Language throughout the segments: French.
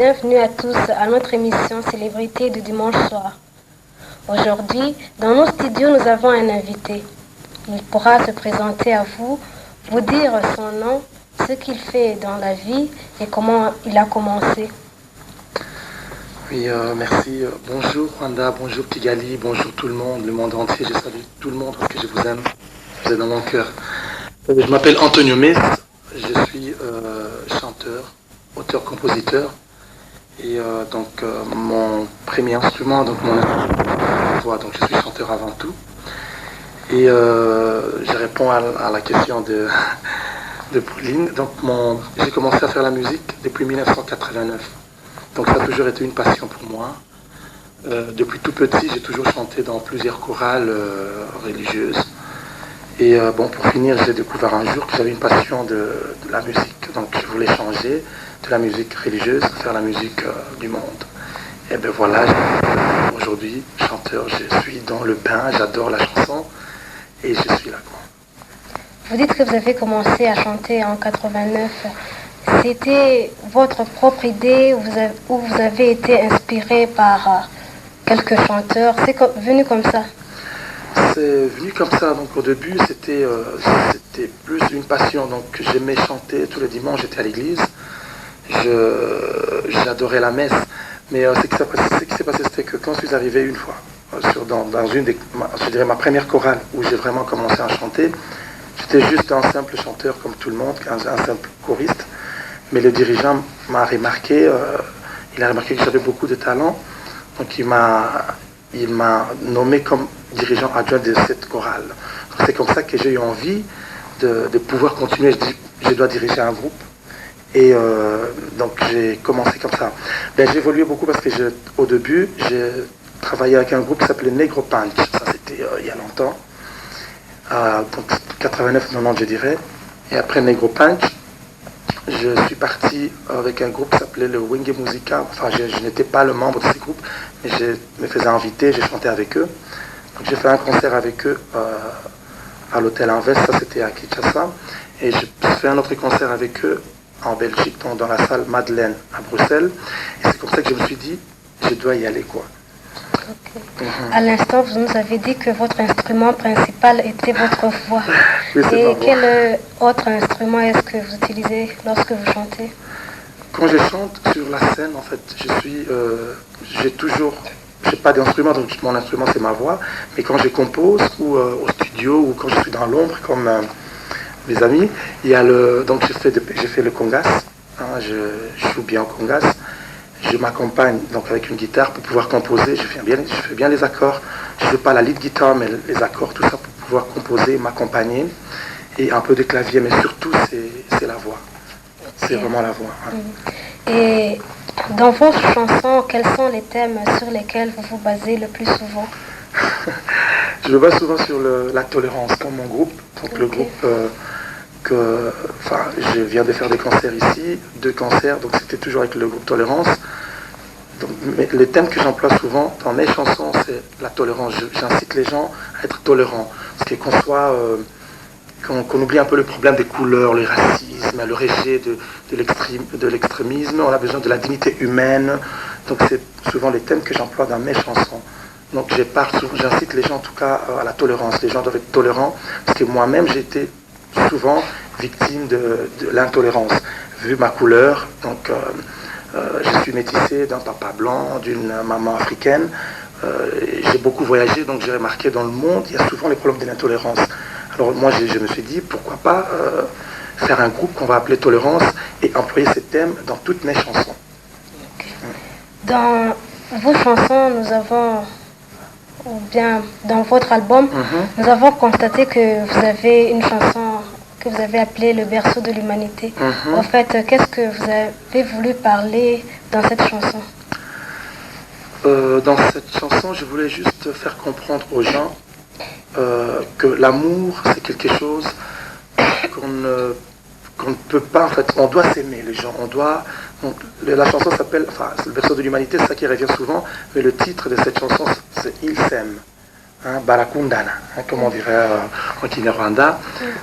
Bienvenue à tous à notre émission Célébrité du dimanche soir. Aujourd'hui, dans nos studios, nous avons un invité. Il pourra se présenter à vous, vous dire son nom, ce qu'il fait dans la vie et comment il a commencé. Oui, merci. Bonjour Rwanda, bonjour Kigali, bonjour tout le monde entier. Je salue tout le monde parce que je vous aime. Vous êtes dans mon cœur. Je m'appelle Antonio Mes, je suis chanteur, auteur-compositeur. Et mon premier instrument, donc mon voix, donc je suis chanteur avant tout. Et je réponds à la question de Pauline. Donc j'ai commencé à faire la musique depuis 1989. Donc ça a toujours été une passion pour moi. Depuis tout petit, j'ai toujours chanté dans plusieurs chorales religieuses. Et pour finir, j'ai découvert un jour que j'avais une passion de la musique. Donc je voulais changer de la musique religieuse, faire la musique du monde. Et bien voilà, aujourd'hui, chanteur, je suis dans le bain, j'adore la chanson et je suis là. Vous dites que vous avez commencé à chanter en 89. C'était votre propre idée ou vous avez été inspiré par quelques chanteurs? C'est venu comme ça? C'est venu comme ça. Donc au début, c'était plus une passion. Donc j'aimais chanter tous les dimanches, j'étais à l'église. J'adorais la messe. Mais ce qui s'est passé, c'était que quand je suis arrivé une fois dans une je dirais ma première chorale où j'ai vraiment commencé à chanter, j'étais juste un simple chanteur comme tout le monde, un simple choriste. Mais le dirigeant m'a remarqué, il a remarqué que j'avais beaucoup de talent. Donc il m'a nommé comme dirigeant adjoint de cette chorale. Donc, c'est comme ça que j'ai eu envie de pouvoir continuer. Je dis, je dois diriger un groupe. Et donc j'ai commencé comme ça. J'ai évolué beaucoup parce que au début, j'ai travaillé avec un groupe qui s'appelait Negro Punch. Ça c'était il y a longtemps. Donc 89-90 je dirais. Et après Negro Punch, je suis parti avec un groupe qui s'appelait le Wenge Musica. Enfin, je n'étais pas le membre de ce groupe, mais je me faisais inviter, j'ai chanté avec eux. Donc j'ai fait un concert avec eux à l'hôtel Invest, ça c'était à Kinshasa. Et j'ai fait un autre concert avec eux en Belgique, dans la salle Madeleine à Bruxelles. Et c'est comme ça que je me suis dit, je dois y aller, quoi. Okay. À l'instant, vous nous avez dit que votre instrument principal était votre voix. Oui, et quel autre instrument est-ce que vous utilisez lorsque vous chantez? Quand je chante sur la scène, en fait, j'ai pas d'instrument, donc mon instrument c'est ma voix. Mais quand je compose ou au studio ou quand je suis dans l'ombre, comme mes amis, il y a donc j'ai fait le congas. Hein, je joue bien au congas. Je m'accompagne donc avec une guitare pour pouvoir composer. Je fais bien les accords. Je ne fais pas la lead guitare, mais les accords, tout ça pour pouvoir composer, m'accompagner. Et un peu de clavier, mais surtout c'est la voix. C'est vraiment la voix. Hein. Et dans vos chansons, quels sont les thèmes sur lesquels vous vous basez le plus souvent? Je me base souvent sur la tolérance, comme mon groupe. Donc le groupe je viens de faire des concerts ici, 2 concerts, donc c'était toujours avec le groupe Tolérance. Donc, mais les thèmes que j'emploie souvent dans mes chansons, c'est la tolérance. J'incite les gens à être tolérants. Parce qu'on oublie un peu le problème des couleurs, le racisme, le rejet de l'extrémisme. On a besoin de la dignité humaine. Donc c'est souvent les thèmes que j'emploie dans mes chansons. Donc j'incite les gens en tout cas à la tolérance. Les gens doivent être tolérants. Parce que moi-même j'ai été souvent victime de l'intolérance, vu ma couleur. Donc, je suis métissé d'un papa blanc, d'une maman africaine. J'ai beaucoup voyagé, donc j'ai remarqué dans le monde, il y a souvent les problèmes de l'intolérance. Alors moi, je me suis dit, pourquoi pas faire un groupe qu'on va appeler Tolérance et employer ces thèmes dans toutes mes chansons. Dans vos chansons, nous avons... ou bien dans votre album, nous avons constaté que vous avez une chanson que vous avez appelée Le berceau de l'humanité. En fait, qu'est-ce que vous avez voulu parler dans cette chanson? Dans cette chanson, je voulais juste faire comprendre aux gens que l'amour, c'est quelque chose qu'on ne peut pas, en fait, on doit s'aimer, les gens, donc, la chanson s'appelle, le berceau de l'humanité, c'est ça qui revient souvent, mais le titre de cette chanson, c'est Il s'aime, hein, Barakundana, hein, comme on dirait en Kinyarwanda.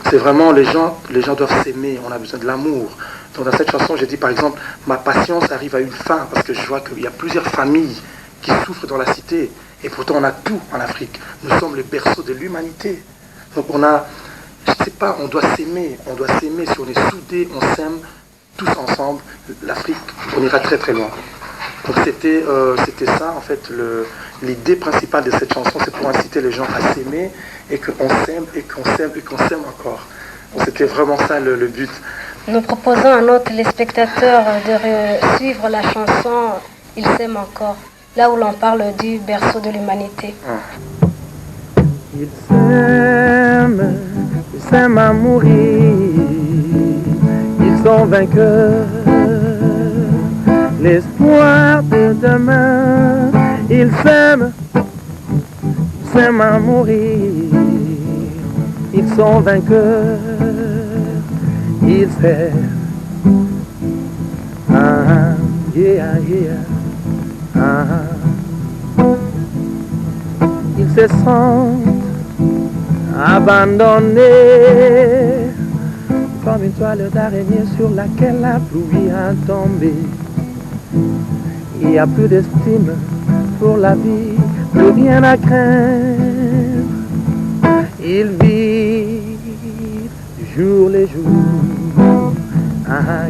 C'est vraiment, les gens doivent s'aimer, on a besoin de l'amour. Donc dans cette chanson, j'ai dit par exemple, ma patience arrive à une fin parce que je vois qu'il y a plusieurs familles qui souffrent dans la cité. Et pourtant, on a tout en Afrique. Nous sommes le berceau de l'humanité. Donc on a, je ne sais pas, on doit s'aimer. On doit s'aimer. Si on est soudés, on s'aime tous ensemble. L'Afrique, on ira très très loin. Donc c'était ça, en fait, l'idée principale de cette chanson, c'est pour inciter les gens à s'aimer et qu'on s'aime et qu'on s'aime et qu'on s'aime encore. Donc c'était vraiment ça le but. Nous proposons à nos téléspectateurs de suivre la chanson « Il s'aime encore », là où l'on parle du berceau de l'humanité. Il s'aime à mourir, ils sont vainqueurs. L'espoir de demain, ils s'aiment à mourir, ils sont vainqueurs, ils s'aiment, yeah, yeah, ils se sentent abandonnés, comme une toile d'araignée sur laquelle la pluie a tombé. Il n'y a plus d'estime pour la vie, plus rien à craindre. Ils vivent jour les jours.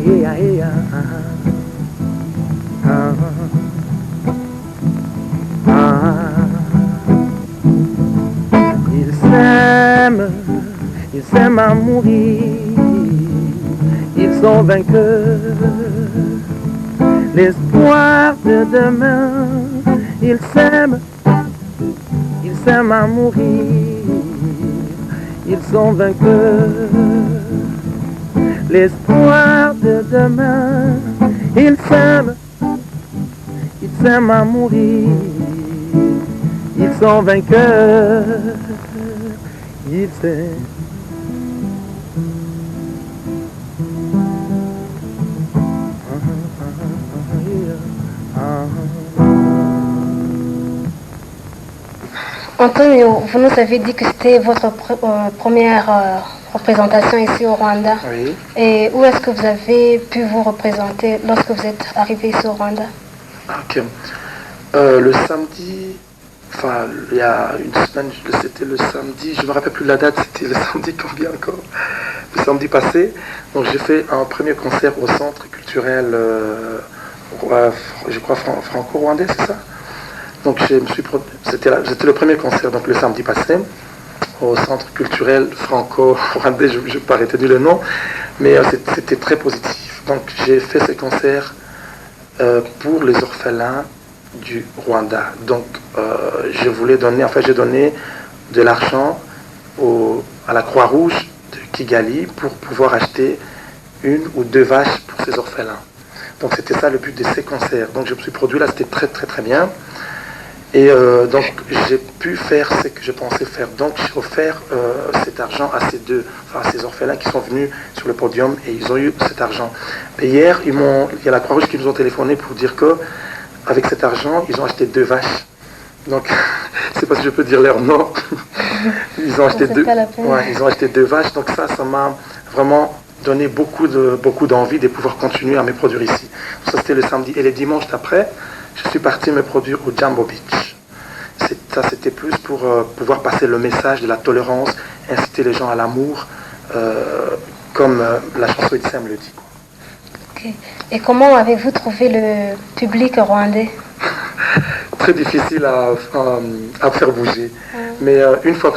Yeah, yeah, Ils s'aiment à mourir, ils sont vainqueurs. L'espoir de demain, ils s'aiment à mourir, ils sont vainqueurs. L'espoir de demain, ils s'aiment à mourir, ils sont vainqueurs, ils s'aiment. Antonio, vous nous avez dit que c'était votre première représentation ici au Rwanda. Oui. Et où est-ce que vous avez pu vous représenter lorsque vous êtes arrivé ici au Rwanda? Ok. Le samedi, enfin, il y a une semaine, c'était le samedi, je ne me rappelle plus la date, c'était le samedi combien encore? Le samedi passé. Donc j'ai fait un premier concert au centre culturel, je crois, franco-rwandais, c'est ça? Donc c'était le premier concert, donc le samedi passé, au centre culturel franco-rwandais, je n'ai pas retenu le nom, mais c'était très positif. Donc j'ai fait ce concert pour les orphelins du Rwanda. Donc j'ai donné de l'argent à la Croix-Rouge de Kigali pour pouvoir acheter 1 ou 2 vaches pour ces orphelins. Donc c'était ça le but de ces concerts. Donc je me suis produit là, c'était très très très bien. Et donc j'ai pu faire ce que je pensais faire. Donc j'ai offert cet argent à ces orphelins qui sont venus sur le podium et ils ont eu cet argent. Et hier, il y a la Croix-Rouge qui nous ont téléphoné pour dire que avec cet argent, ils ont acheté 2 vaches. Donc, je ne sais pas si je peux dire leur nom. Ils ont acheté ils ont acheté 2 vaches. Donc ça m'a vraiment donné beaucoup d'envie de pouvoir continuer à me produire ici. Ça c'était le samedi. Et les dimanches d'après, je suis parti me produire au Jambo Beach. Ça c'était plus pour pouvoir passer le message de la tolérance, inciter les gens à l'amour, comme la chanson Itsem le dit. Okay. Et comment avez-vous trouvé le public rwandais? Très difficile à faire bouger. Mais une fois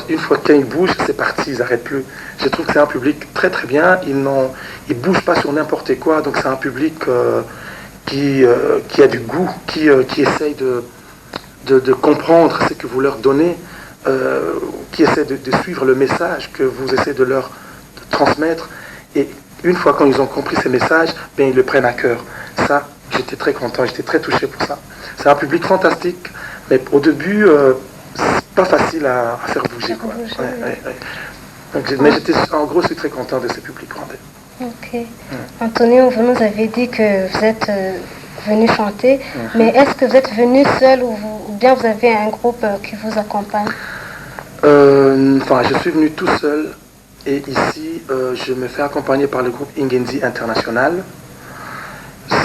qu'ils bougent, c'est parti, ils n'arrêtent plus. Je trouve que c'est un public très très bien. Ils ne bougent pas sur n'importe quoi. Donc c'est un public qui a du goût, qui essaye de comprendre ce que vous leur donnez, qui essaie de suivre le message que vous essayez de leur transmettre. Et une fois quand ils ont compris ces messages, bien, ils le prennent à cœur. Ça, j'étais très content, j'étais très touché pour ça. C'est un public fantastique, mais au début, c'est pas facile à faire bouger. Quoi. Ouais. Donc, mais en gros, je suis très content de ce public rwandais. Ok. Antonio, vous nous avez dit que vous êtes venu chanter, mais est-ce que vous êtes venu seul ou bien vous avez un groupe qui vous accompagne? Je suis venu tout seul. Et ici, je me fais accompagner par le groupe Ingenzi International.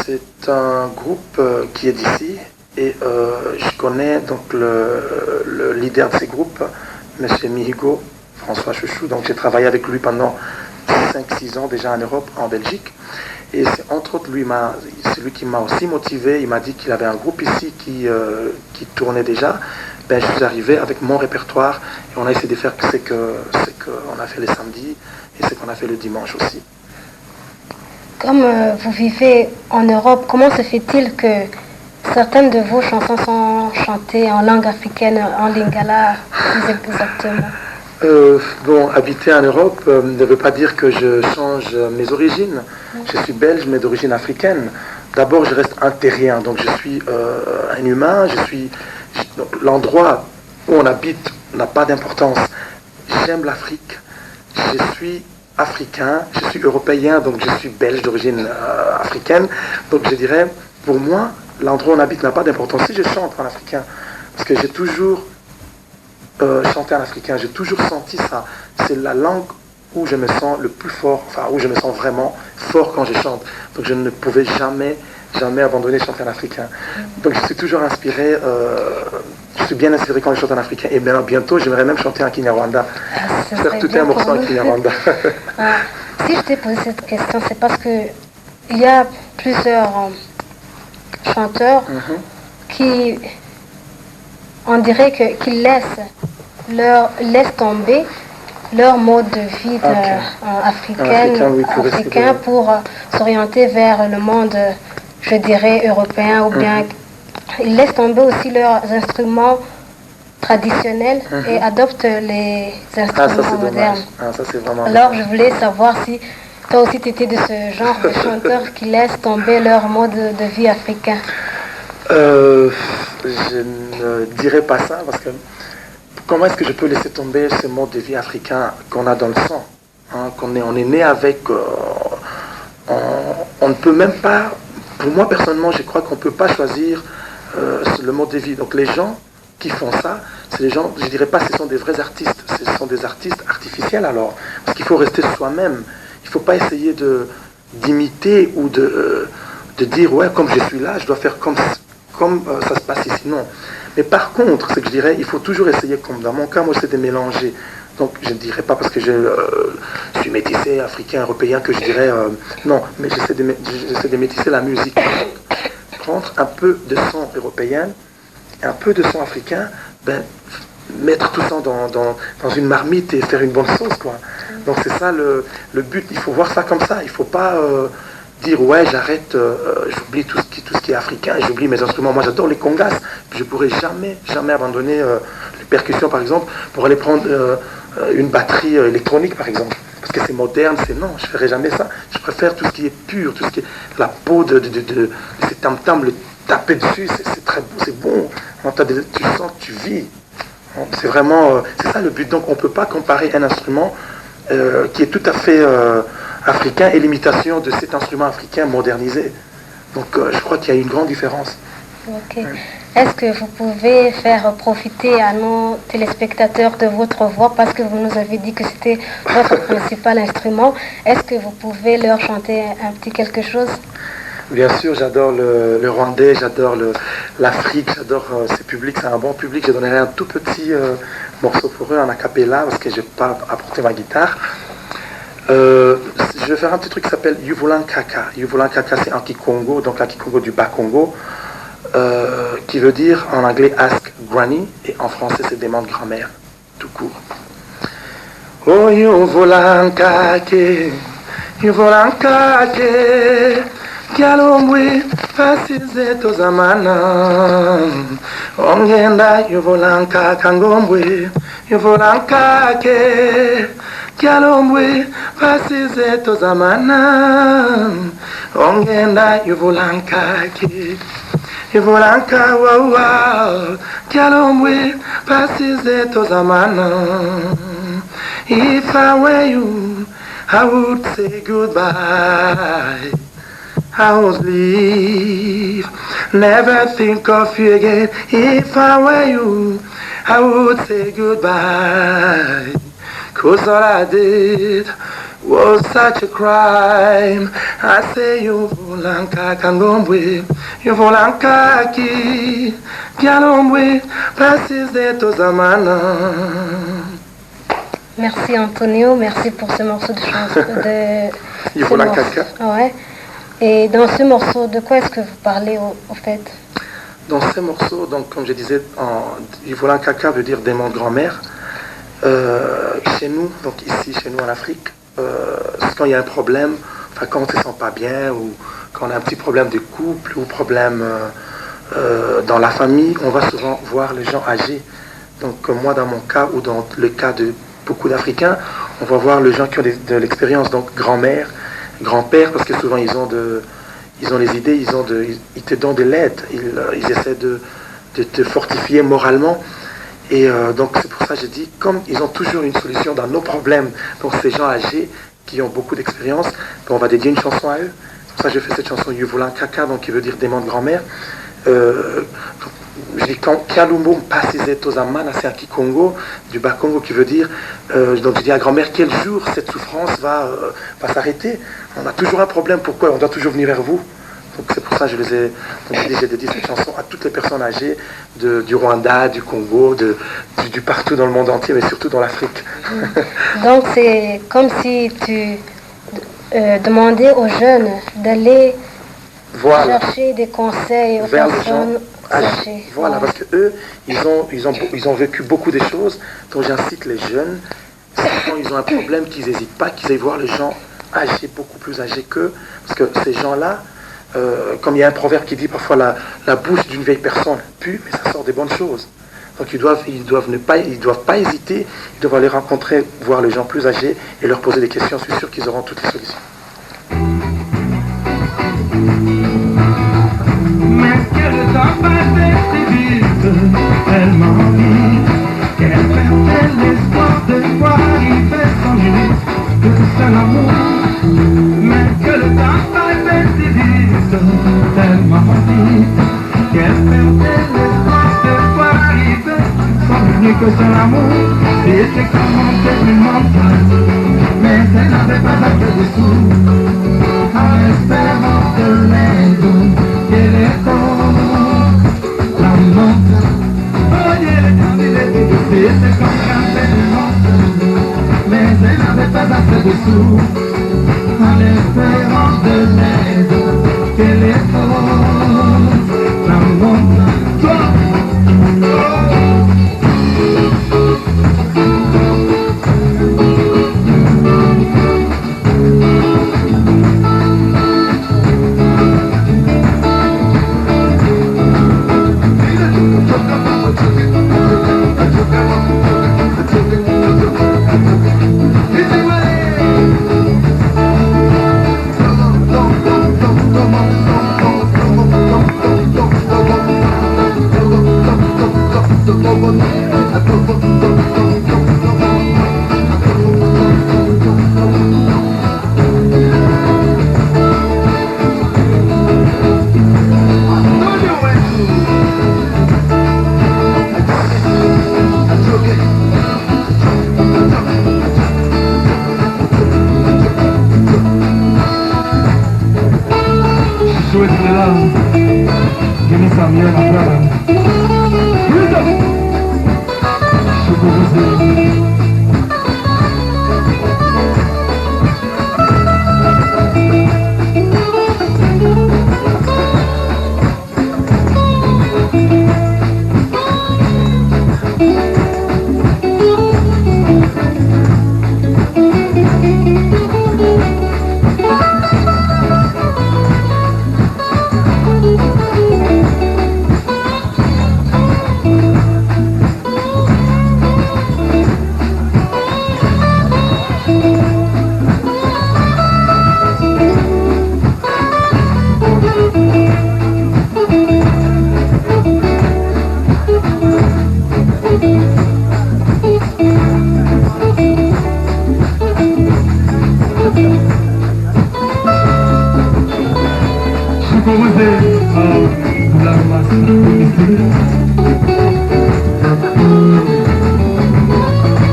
C'est un groupe qui est d'ici et je connais donc le leader de ces groupes, M. Mihigo, François Chouchou. Donc j'ai travaillé avec lui pendant 5-6 ans déjà en Europe, en Belgique. Et c'est entre autres c'est lui qui m'a aussi motivé. Il m'a dit qu'il avait un groupe ici qui tournait déjà. Ben, je suis arrivé avec mon répertoire et on a essayé de faire ce qu'on a fait les samedis et ce qu'on a fait le dimanche aussi. Comme vous vivez en Europe, comment se fait-il que certaines de vos chansons sont chantées en langue africaine, en lingala plus exactement? Bon, habiter en Europe ne veut pas dire que je change mes origines. Je suis belge, mais d'origine africaine. D'abord, je reste un terrien, donc je suis un humain. Donc, l'endroit où on habite n'a pas d'importance. J'aime l'Afrique. Je suis africain, je suis européen, donc je suis belge d'origine africaine. Donc je dirais, pour moi, l'endroit où on habite n'a pas d'importance. Si je chante en africain, parce que j'ai toujours chanté en africain, j'ai toujours senti ça. C'est la langue où je me sens le plus fort, enfin où je me sens vraiment fort quand je chante. Donc je ne pouvais jamais abandonner de chanter en africain. Donc je suis toujours inspiré, je suis bien inspiré quand je chante en africain. Et bien, bientôt, j'aimerais même chanter en Kinyarwanda. Faire tout un morceau en Kinyarwanda. Si je t'ai posé cette question, c'est parce que il y a plusieurs chanteurs qui, on dirait qu'ils laissent tomber leur mode de vie africain pour s'orienter vers le monde, je dirais, européen, ou bien ils laissent tomber aussi leurs instruments traditionnels et adoptent les instruments modernes. Ça, c'est vraiment Alors je voulais savoir si toi aussi tu étais de ce genre de chanteurs qui laissent tomber leur mode de vie africain. Je ne dirais pas ça parce que comment est-ce que je peux laisser tomber ce mode de vie africain qu'on a dans le sang, on est né avec, on ne peut même pas, pour moi personnellement je crois qu'on ne peut pas choisir le mode de vie. Donc les gens qui font ça, c'est les gens, je dirais pas ce sont des vrais artistes, ce sont des artistes artificiels alors, parce qu'il faut rester soi-même, il ne faut pas essayer d'imiter ou de dire ouais comme je suis là, je dois faire comme ça se passe ici, non. Mais par contre, ce que je dirais, il faut toujours essayer, comme dans mon cas, moi c'est de mélanger. Donc je ne dirais pas parce que je suis métissé, africain, européen, que je dirais non, mais j'essaie de métisser la musique. Prendre un peu de son européen, un peu de son africain, mettre tout ça dans une marmite et faire une bonne sauce, quoi. Donc c'est ça le but, il faut voir ça comme ça, il ne faut pas dire ouais j'arrête, j'oublie tout ce qui est africain, j'oublie mes instruments. Moi j'adore les congas, je ne pourrais jamais abandonner les percussions par exemple pour aller prendre une batterie électronique par exemple, parce que c'est moderne, non, je ne ferai jamais ça. Je préfère tout ce qui est pur, tout ce qui est la peau de ces tam-tams, le taper dessus, c'est très beau, c'est bon. Tu sens que tu vis. C'est vraiment, c'est ça le but. Donc on ne peut pas comparer un instrument qui est tout à fait africain et l'imitation de cet instrument africain modernisé. Donc je crois qu'il y a une grande différence. Ok. Est-ce que vous pouvez faire profiter à nos téléspectateurs de votre voix, parce que vous nous avez dit que c'était votre principal instrument. Est-ce que vous pouvez leur chanter un petit quelque chose? Bien sûr, j'adore le Rwandais, j'adore l'Afrique, j'adore ces publics, c'est un bon public. Je donnerai un tout petit morceau pour eux en acapella parce que je n'ai pas apporté ma guitare. Je vais faire un petit truc qui s'appelle Yuvulan Kaka. Yuvulan Kaka, c'est un Kikongo, donc un Kikongo du Bas-Congo, qui veut dire en anglais Ask Granny, et en français c'est demande grand-mère, tout court. Oh Yuvulan Kake, Yuvulan Kake, Kyalomwe, fasize tozamana, ongenda Yuvulan Kaka ngombwe, Yuvulan Kake, Kyalomwe, fasize tozamana, ongenda Yuvulan Kake, Yuvulan Kawawa, Kyalomwe, fasize tozamana. If I were you, I would say goodbye. I would leave, never think of you again. If I were you, I would say goodbye. 'Cause all I did was such a crime. I say you volanka kangombwe, you volanka ki kialombwe, passes de tozamana. Merci Antonio, merci pour ce morceau de chanson. You volanka ka. Ouais. Et dans ce morceau, de quoi est-ce que vous parlez au fait? Dans ces morceaux, donc comme je disais, Ivolan Kaka veut dire démon de grand-mère. Chez nous, donc ici, chez nous en Afrique, quand il y a un problème, enfin quand on ne se sent pas bien, ou quand on a un petit problème de couple, ou problème dans la famille, on va souvent voir les gens âgés. Donc comme moi dans mon cas, ou dans le cas de beaucoup d'Africains, on va voir les gens qui ont de l'expérience, donc grand-mère, grand-père, parce que souvent ils ont les idées, ils te donnent de l'aide, ils essaient de te fortifier moralement. Et donc c'est pour ça que je dis, comme ils ont toujours une solution dans nos problèmes, donc ces gens âgés qui ont beaucoup d'expérience, on va dédier une chanson à eux. C'est pour ça que je fais cette chanson Yuvulan Kaka, donc qui veut dire démon de grand-mère. Je dis quand Kialumbo Passizet Tozamana, c'est un Kikongo, du Bas-Congo qui veut dire, donc je dis à grand-mère, quel jour cette souffrance va s'arrêter? On a toujours un problème, pourquoi on doit toujours venir vers vous? Donc c'est pour ça que j'ai dédié cette chanson à toutes les personnes âgées du Rwanda, du Congo, du partout dans le monde entier, mais surtout dans l'Afrique. Donc c'est comme si tu demandais aux jeunes d'aller chercher des conseils aux personnes âgées. Voilà, parce que eux, ils ont vécu beaucoup de choses. Donc j'incite les jeunes, quand ils ont un problème, qu'ils n'hésitent pas, qu'ils aillent voir les gens âgés, beaucoup plus âgés qu'eux, parce que ces gens-là, comme il y a un proverbe qui dit parfois la bouche d'une vieille personne pue, mais ça sort des bonnes choses. Donc ils doivent pas hésiter, ils doivent aller rencontrer, voir les gens plus âgés et leur poser des questions. Je suis sûr qu'ils auront toutes les solutions. Mais que le temps passait si vite, tellement vite, qu'elle perdait l'espoir de voir arriver son minute, que c'est l'amour. Mais que le temps passait si vite, tellement vite, qu'elle perdait l'espoir de voir arriver son minute, que c'est l'amour. C'était comme monter une montagne, mais elle n'avait pas assez de sous, en espérant de l'aide. Qu'elle est la montagne, oh yeah, c'était comme grimper une montagne, mais elle n'avait pas assez de sous, en espérant de l'aide. Qu'elle est la montagne, toi,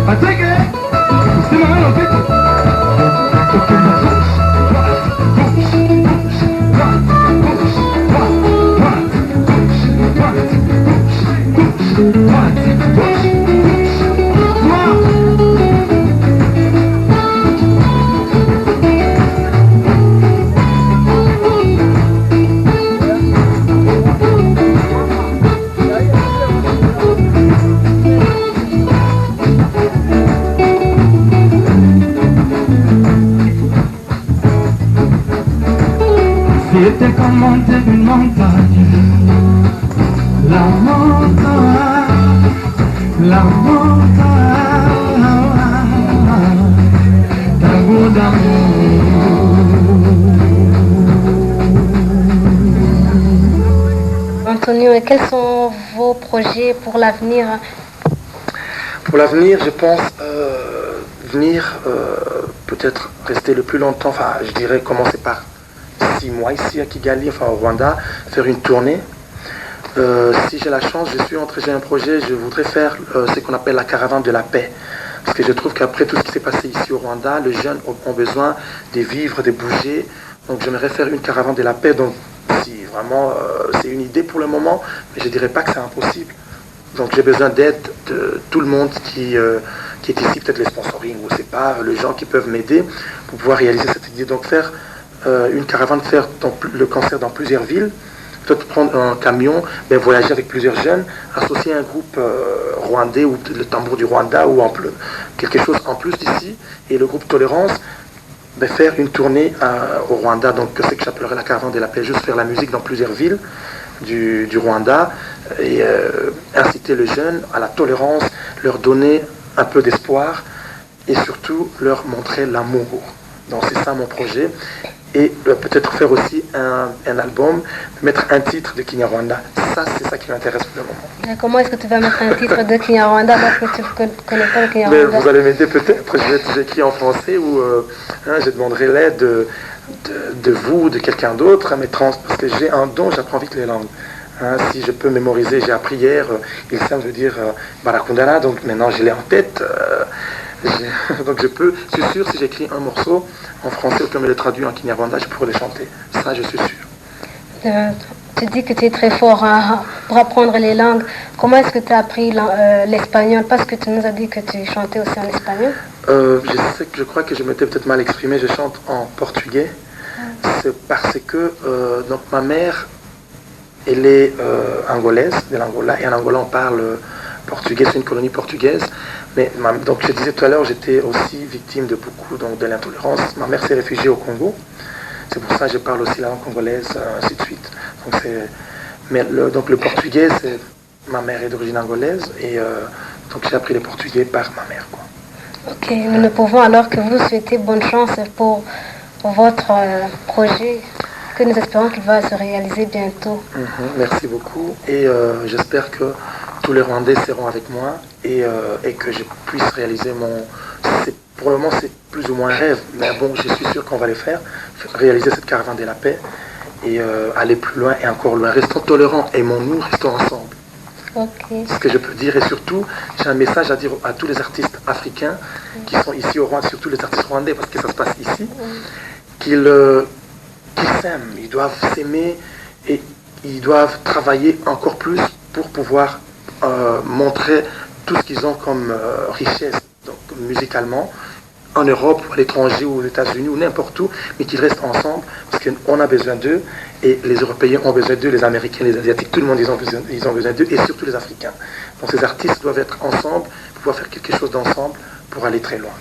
I take it. montagne, la montagne, la montagne, d'amour, Antonio, et quels sont vos projets pour l'avenir? Pour l'avenir, je pense venir peut-être rester le plus longtemps, enfin je dirais commencer par 6 mois ici à Kigali, enfin au Rwanda, faire une tournée. Si j'ai la chance, j'ai un projet, je voudrais faire ce qu'on appelle la caravane de la paix. Parce que je trouve qu'après tout ce qui s'est passé ici au Rwanda, les jeunes ont besoin de vivre, de bouger. Donc j'aimerais faire une caravane de la paix. Donc si vraiment c'est une idée pour le moment, mais je ne dirais pas que c'est impossible. Donc j'ai besoin d'aide de tout le monde qui est ici, peut-être les sponsoring, ou c'est pas les gens qui peuvent m'aider pour pouvoir réaliser cette idée. Donc faire une caravane, faire le concert dans plusieurs villes, peut-être prendre un camion, ben, voyager avec plusieurs jeunes, associer un groupe rwandais ou le tambour du Rwanda ou quelque chose en plus d'ici, et le groupe Tolérance, ben, faire une tournée au Rwanda, donc c'est que j'appellerais la caravane de la paix, juste faire la musique dans plusieurs villes du Rwanda et inciter les jeunes à la tolérance, leur donner un peu d'espoir et surtout leur montrer l'amour. Donc c'est ça mon projet. Et peut-être faire aussi un album, mettre un titre de Kinyarwanda. Ça, c'est ça qui m'intéresse pour le moment. Comment est-ce que tu vas mettre un titre de Kinyarwanda alors que tu ne connais pas le Mais Kinyarwanda? vous allez m'aider peut-être, j'écris en français ou je demanderai l'aide de vous ou de quelqu'un d'autre, parce que j'ai un don, j'apprends vite les langues. Si je peux mémoriser, j'ai appris hier, il semble veut dire Barakundara, donc maintenant je l'ai en tête. Donc je suis sûr, si j'écris un morceau en français ou que je le traduis en Kinyarwanda, je pourrais le chanter. Ça, je suis sûr. Tu dis que tu es très fort pour apprendre les langues. Comment est-ce que tu as appris l'espagnol? Parce que tu nous as dit que tu chantais aussi en espagnol. Je crois que je m'étais peut-être mal exprimé. Je chante en portugais. C'est parce que donc ma mère, elle est angolaise, de l'Angola, et en Angola on parle portugais, c'est une colonie portugaise. Mais donc je disais tout à l'heure, j'étais aussi victime de beaucoup de l'intolérance. Ma mère s'est réfugiée au Congo. C'est pour ça que je parle aussi la langue congolaise, ainsi de suite. Donc le portugais, ma mère est d'origine angolaise, et donc j'ai appris le portugais par ma mère, quoi. Ok, nous ne pouvons alors que vous souhaiter bonne chance pour votre projet, que nous espérons qu'il va se réaliser bientôt. Merci beaucoup, et j'espère que tous les Rwandais seront avec moi et que je puisse réaliser pour le moment c'est plus ou moins un rêve, mais bon, je suis sûr qu'on va les faire, réaliser cette caravane de la paix et aller plus loin et encore loin. Restons tolérants, aimons-nous, restons ensemble. Okay. Ce que je peux dire, et surtout, j'ai un message à dire à tous les artistes africains qui sont ici au Rwanda, surtout les artistes rwandais, parce que ça se passe ici, qu'ils s'aiment, ils doivent s'aimer et ils doivent travailler encore plus pour pouvoir montrer tout ce qu'ils ont comme richesse, donc musicalement, en Europe, à l'étranger ou aux États-Unis ou n'importe où, mais qu'ils restent ensemble parce qu'on a besoin d'eux et les Européens ont besoin d'eux, les Américains, les Asiatiques, tout le monde ils ont besoin d'eux et surtout les Africains. Donc ces artistes doivent être ensemble pour pouvoir faire quelque chose d'ensemble pour aller très loin.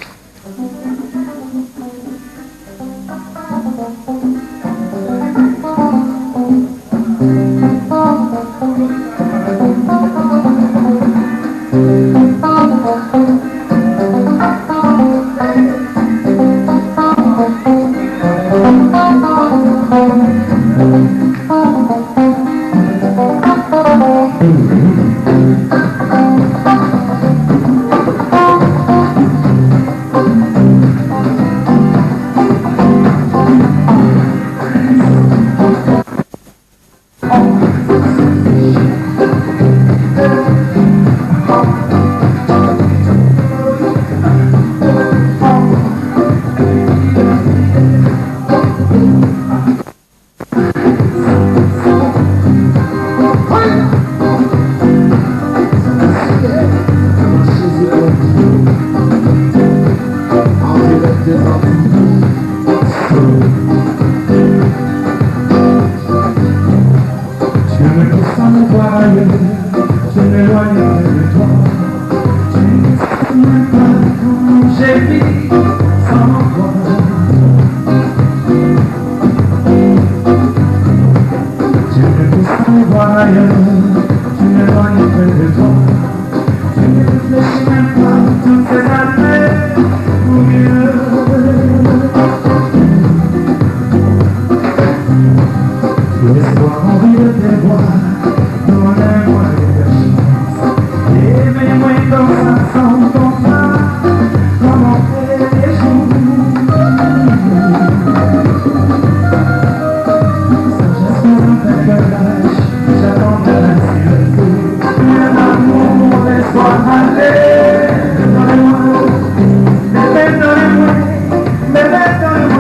tu m'éloignes près de toi. Tu ne réfléchis même pas toutes ces années pour mieux. Laisse-moi envie de te voir, donnez-moi une chance. Aimez-moi comme ça sans ton pas, comme on fait les jours. Sagesse dans un paquetage, j'attendrai ainsi le tour. Mon amour, laisse-moi aller, donnez-moi, bébé, donnez-moi, bébé, donnez-moi.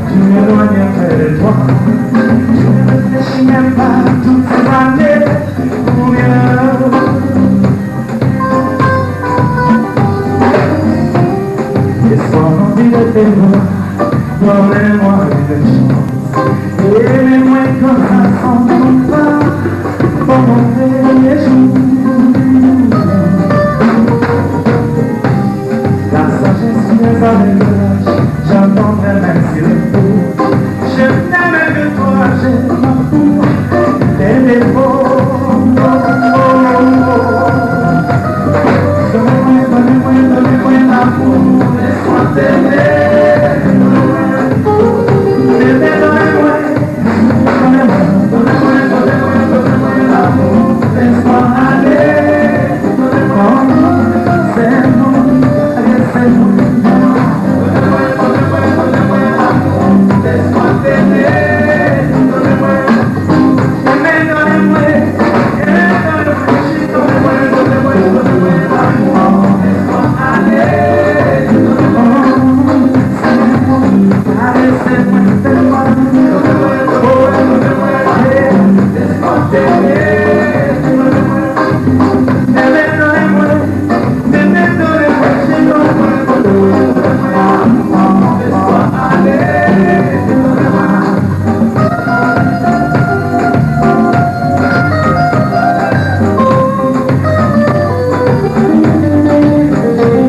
Tu m'éloignes près de toi. Je ne réfléchis même pas toutes ces années pour mieux. Laisse-moi envie de tes bras, donnez-moi une chance. Aimez-moi comme ça sans ton pas, pour monter les jours. La sagesse vient avec l'âge, j'entendrai même si le fou. Je t'aime que toi, j'ai ma foule, tes défauts. Donnez-moi, donnez-moi, donnez-moi l'amour, laisse-moi t'aimer. Bébé, donnez-moi, donnez-moi, donnez-moi, donnez-moi, donnez-moi l'amour, laisse-moi aller. Donnez-moi, c'est bon, allez, c'est bon. Laisse-moi t'aimer, donnez-moi, donnez-moi, donnez-moi, donnez-moi, donnez-moi l'amour, laisse-moi aller, allez, c'est moi, laisse-moi t'aimer,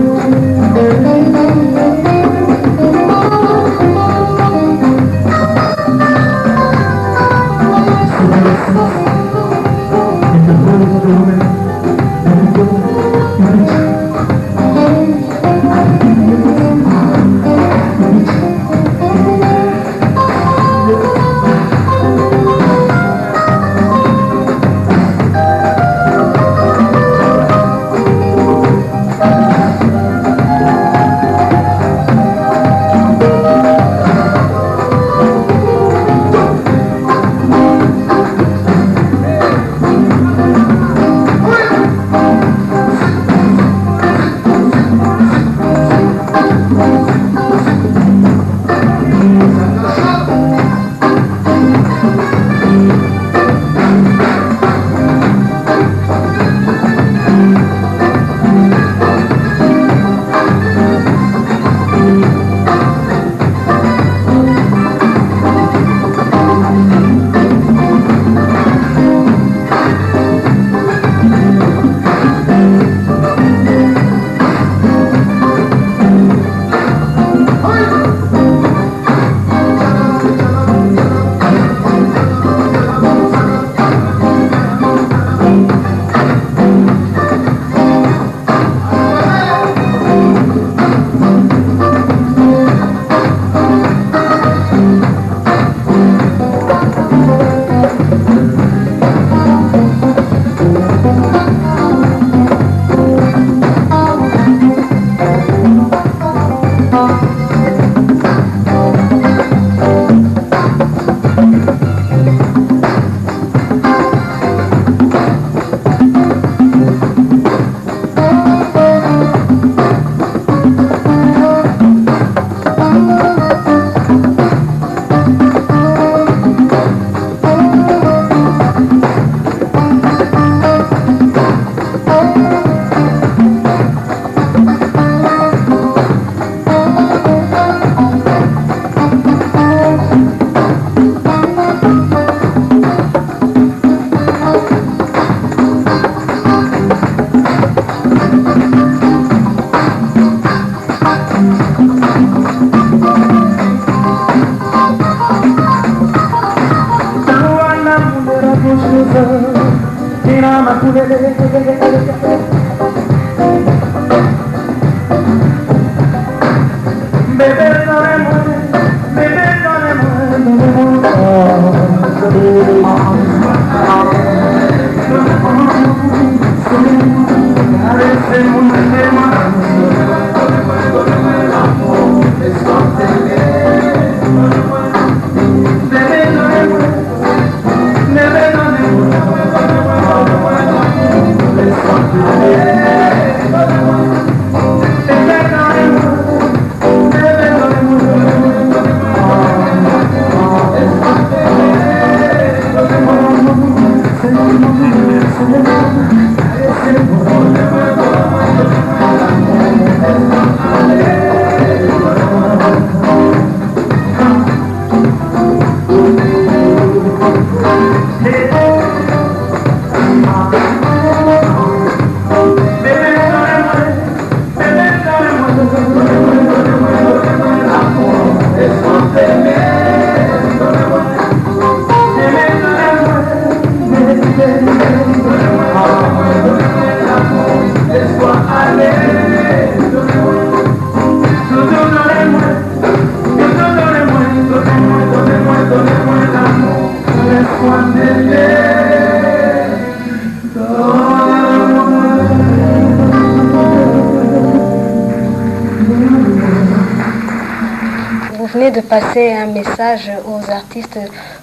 Vous venez de passer un message aux artistes,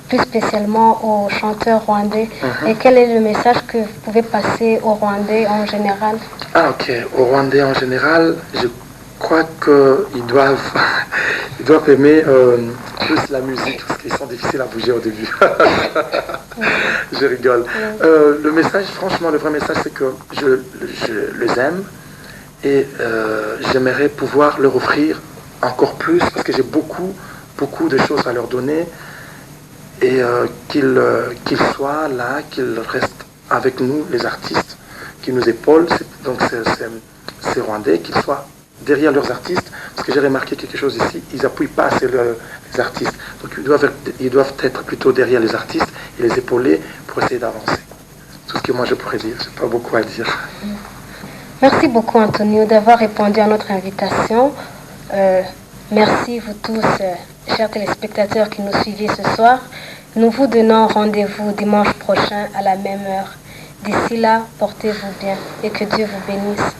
plus spécialement aux chanteurs rwandais. Et quel est le message que vous pouvez passer aux Rwandais en général? Ah ok, aux Rwandais en général, je crois qu'ils doivent, ils doivent aimer plus la musique, parce qu'ils sont difficiles à bouger au début. Je rigole. Le message, franchement, le vrai message, c'est que je les aime et j'aimerais pouvoir leur offrir encore plus, parce que j'ai beaucoup de choses à leur donner, et qu'ils soient là, qu'ils restent avec nous, les artistes, qui nous épaulent, donc c'est Rwandais, qu'ils soient derrière leurs artistes, parce que j'ai remarqué quelque chose ici, ils n'appuient pas assez les artistes, donc ils doivent être plutôt derrière les artistes et les épauler pour essayer d'avancer. Tout ce que moi je pourrais dire, j'ai pas beaucoup à dire. Merci beaucoup Antonio d'avoir répondu à notre invitation. Merci vous tous, chers téléspectateurs qui nous suivez ce soir. Nous vous donnons rendez-vous dimanche prochain à la même heure. D'ici là, portez-vous bien et que Dieu vous bénisse.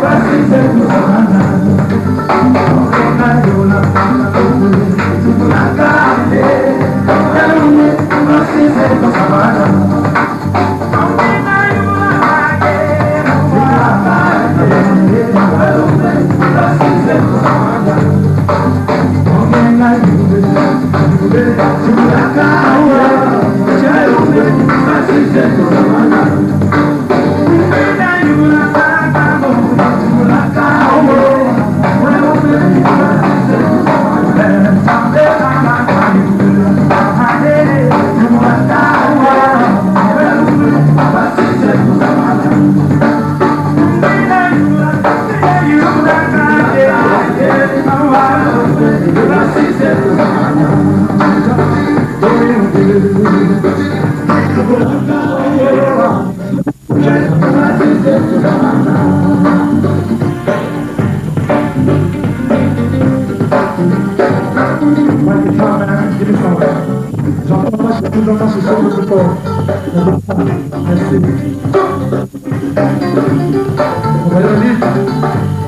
Merci. On va y aller.